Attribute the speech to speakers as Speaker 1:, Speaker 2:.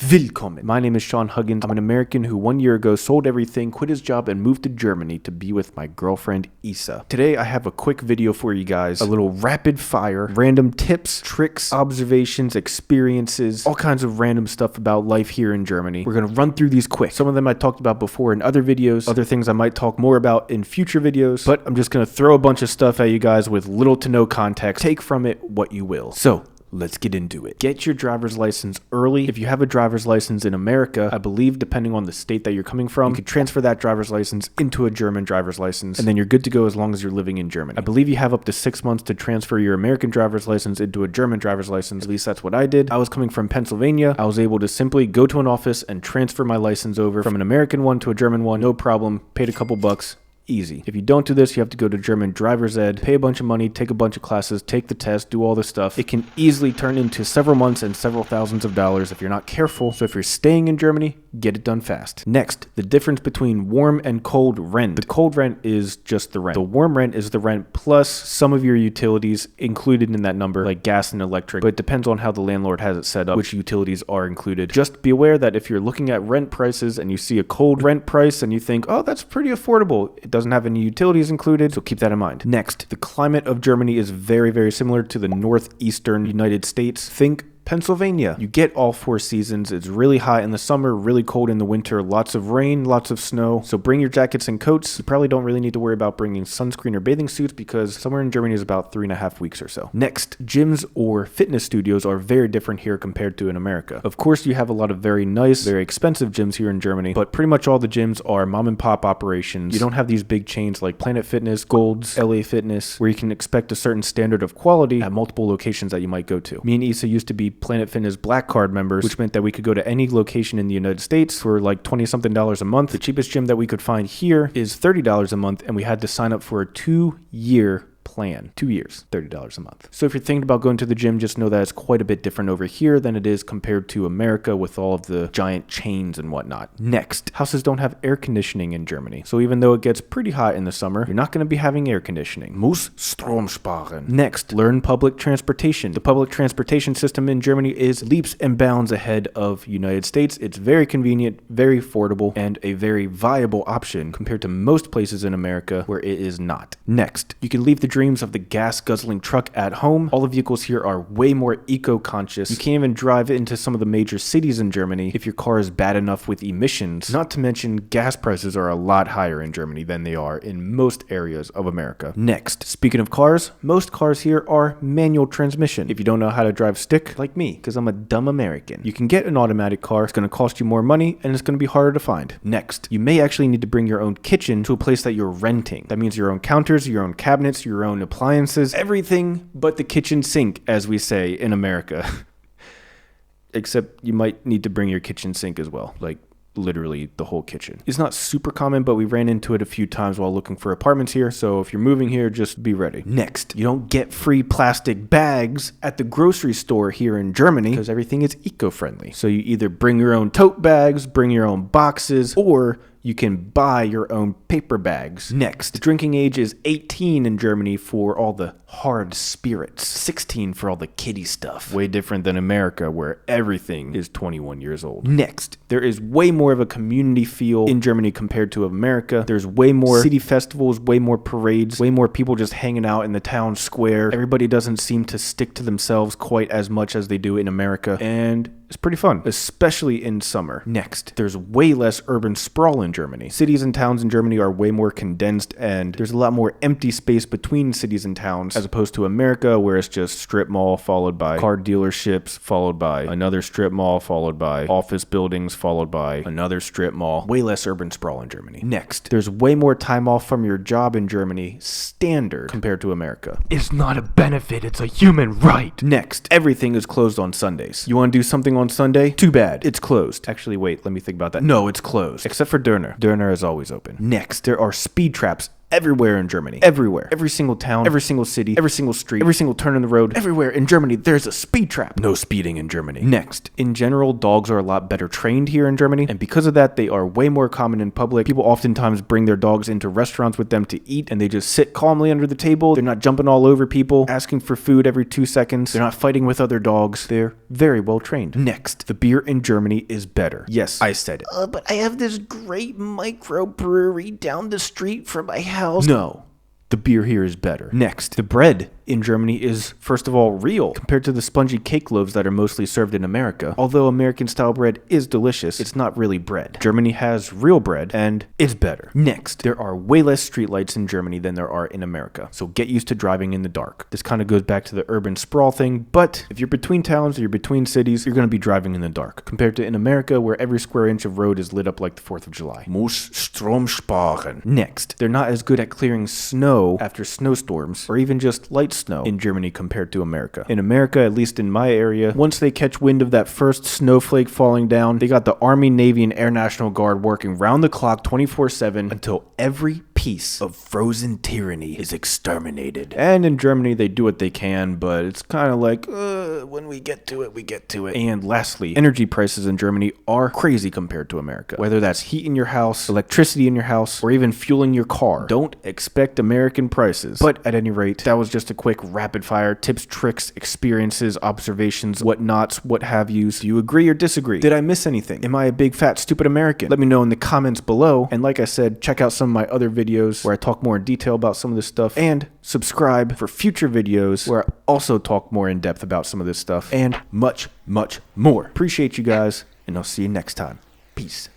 Speaker 1: Willkommen. My name is Sean Huggins. I'm an American who 1 year ago sold everything, quit his job, and moved to Germany to be with my girlfriend, Isa. Today, I have a quick video for you guys. A little rapid fire, random tips, tricks, observations, experiences, all kinds of random stuff about life here in Germany. We're going to run through these quick. Some of them I talked about before in other videos, other things I might talk more about in future videos, but I'm just going to throw a bunch of stuff at you guys with little to no context. Take from it what you will. So, let's get into it. Get your driver's license early. If you have a driver's license in America, I believe depending on the state that you're coming from, you can transfer that driver's license into a German driver's license, and then you're good to go as long as you're living in Germany. I believe you have up to 6 months to transfer your American driver's license into a German driver's license. At least that's what I did. I was coming from Pennsylvania. I was able to simply go to an office and transfer my license over from an American one to a German one. No problem. Paid a couple bucks. Easy. If you don't do this, you have to go to German driver's ed, pay a bunch of money, take a bunch of classes, take the test, do all this stuff. It can easily turn into several months and several thousands of dollars if you're not careful. So if you're staying in Germany, get it done fast. Next, the difference between warm and cold rent. The cold rent is just the rent. The warm rent is the rent plus some of your utilities included in that number, like gas and electric, but it depends on how the landlord has it set up, which utilities are included. Just be aware that if you're looking at rent prices and you see a cold rent price and you think, oh, that's pretty affordable, it doesn't have any utilities included, so keep that in mind. Next, the climate of Germany is very, very similar to the northeastern United States. Think Pennsylvania. You get all 4 seasons. It's really hot in the summer, really cold in the winter, lots of rain, lots of snow. So bring your jackets and coats. You probably don't really need to worry about bringing sunscreen or bathing suits because somewhere in Germany is about 3.5 weeks or so. Next, gyms or fitness studios are very different here compared to in America. Of course, you have a lot of very nice, very expensive gyms here in Germany, but pretty much all the gyms are mom and pop operations. You don't have these big chains like Planet Fitness, Gold's, LA Fitness, where you can expect a certain standard of quality at multiple locations that you might go to. Me and Isa used to be Planet Fitness Black Card members, which meant that we could go to any location in the United States for like $20-something a month. The cheapest gym that we could find here is $30 a month, and we had to sign up for a 2-year plan. 2 years, $30 a month. So if you're thinking about going to the gym, just know that it's quite a bit different over here than it is compared to America with all of the giant chains and whatnot. Next, houses don't have air conditioning in Germany. So even though it gets pretty hot in the summer, you're not going to be having air conditioning. Muss Strom sparen. Next, learn public transportation. The public transportation system in Germany is leaps and bounds ahead of United States. It's very convenient, very affordable, and a very viable option compared to most places in America where it is not. Next, you can leave the dreams of the gas-guzzling truck at home. All the vehicles here are way more eco-conscious. You can't even drive into some of the major cities in Germany if your car is bad enough with emissions. Not to mention, gas prices are a lot higher in Germany than they are in most areas of America. Next, speaking of cars, most cars here are manual transmission. If you don't know how to drive stick, like me, because I'm a dumb American, you can get an automatic car. It's going to cost you more money, and it's going to be harder to find. Next, you may actually need to bring your own kitchen to a place that you're renting. That means your own counters, your own cabinets, your own appliances, everything but the kitchen sink, as we say in America. Except you might need to bring your kitchen sink as well, like literally the whole kitchen. It's not super common, but we ran into it a few times while looking for apartments here, so if you're moving here, just be ready. Next, you don't get free plastic bags at the grocery store here in Germany because everything is eco-friendly. So you either bring your own tote bags, bring your own boxes, or you can buy your own paper bags. Next, the drinking age is 18 in Germany for all the hard spirits, 16 for all the kiddie stuff. Way different than America where everything is 21 years old. Next, there is way more of a community feel in Germany compared to America. There's way more city festivals, way more parades, way more people just hanging out in the town square. Everybody doesn't seem to stick to themselves quite as much as they do in America, and it's pretty fun, especially in summer. Next, there's way less urban sprawl in Germany. Cities and towns in Germany are way more condensed, and there's a lot more empty space between cities and towns as opposed to America, where it's just strip mall followed by car dealerships, followed by another strip mall, followed by office buildings, followed by another strip mall. Way less urban sprawl in Germany. Next, there's way more time off from your job in Germany, standard, compared to America.
Speaker 2: It's not a benefit, it's a human right.
Speaker 1: Next, everything is closed on Sundays. You want to do something on Sunday? Too bad. It's closed. Actually, wait, let me think about that. No, it's closed. Except for Döner. Döner is always open. Next, there are speed traps everywhere in Germany. Everywhere. Every single town, every single city, every single street, every single turn in the road, everywhere in Germany, there's a speed trap. No speeding in Germany. Next, in general, dogs are a lot better trained here in Germany, and because of that, they are way more common in public. People oftentimes bring their dogs into restaurants with them to eat, and they just sit calmly under the table. They're not jumping all over people, asking for food every 2 seconds. They're not fighting with other dogs. They're very well trained. Next, the beer in Germany is better. Yes, I said it.
Speaker 3: But I have this great microbrewery down the street from my house.
Speaker 1: No. The beer here is better. Next, the bread in Germany is, first of all, real compared to the spongy cake loaves that are mostly served in America. Although American style bread is delicious, it's not really bread. Germany has real bread, and it's better. Next, there are way less streetlights in Germany than there are in America, so get used to driving in the dark. This kind of goes back to the urban sprawl thing, but if you're between towns or you're between cities, you're going to be driving in the dark, compared to in America where every square inch of road is lit up like the 4th of July. Muss Strom sparen. Next, they're not as good at clearing snow after snowstorms, or even just light snow in Germany compared to America. In America, at least in my area, once they catch wind of that first snowflake falling down, they got the Army, Navy, and Air National Guard working round the clock 24/7 until every piece of frozen tyranny is exterminated. And in Germany, they do what they can, but it's kind of like, when we get to it, we get to it. And lastly, energy prices in Germany are crazy compared to America. Whether that's heat in your house, electricity in your house, or even fueling your car, don't expect American prices. But at any rate, that was just a quick rapid fire tips, tricks, experiences, observations, whatnots, what have yous. Do you agree or disagree? Did I miss anything? Am I a big fat stupid American? Let me know in the comments below. And like I said, check out some of my other videos where I talk more in detail about some of this stuff, and subscribe for future videos where I also talk more in depth about some of this stuff and much, much more. Appreciate you guys, and I'll see you next time. Peace.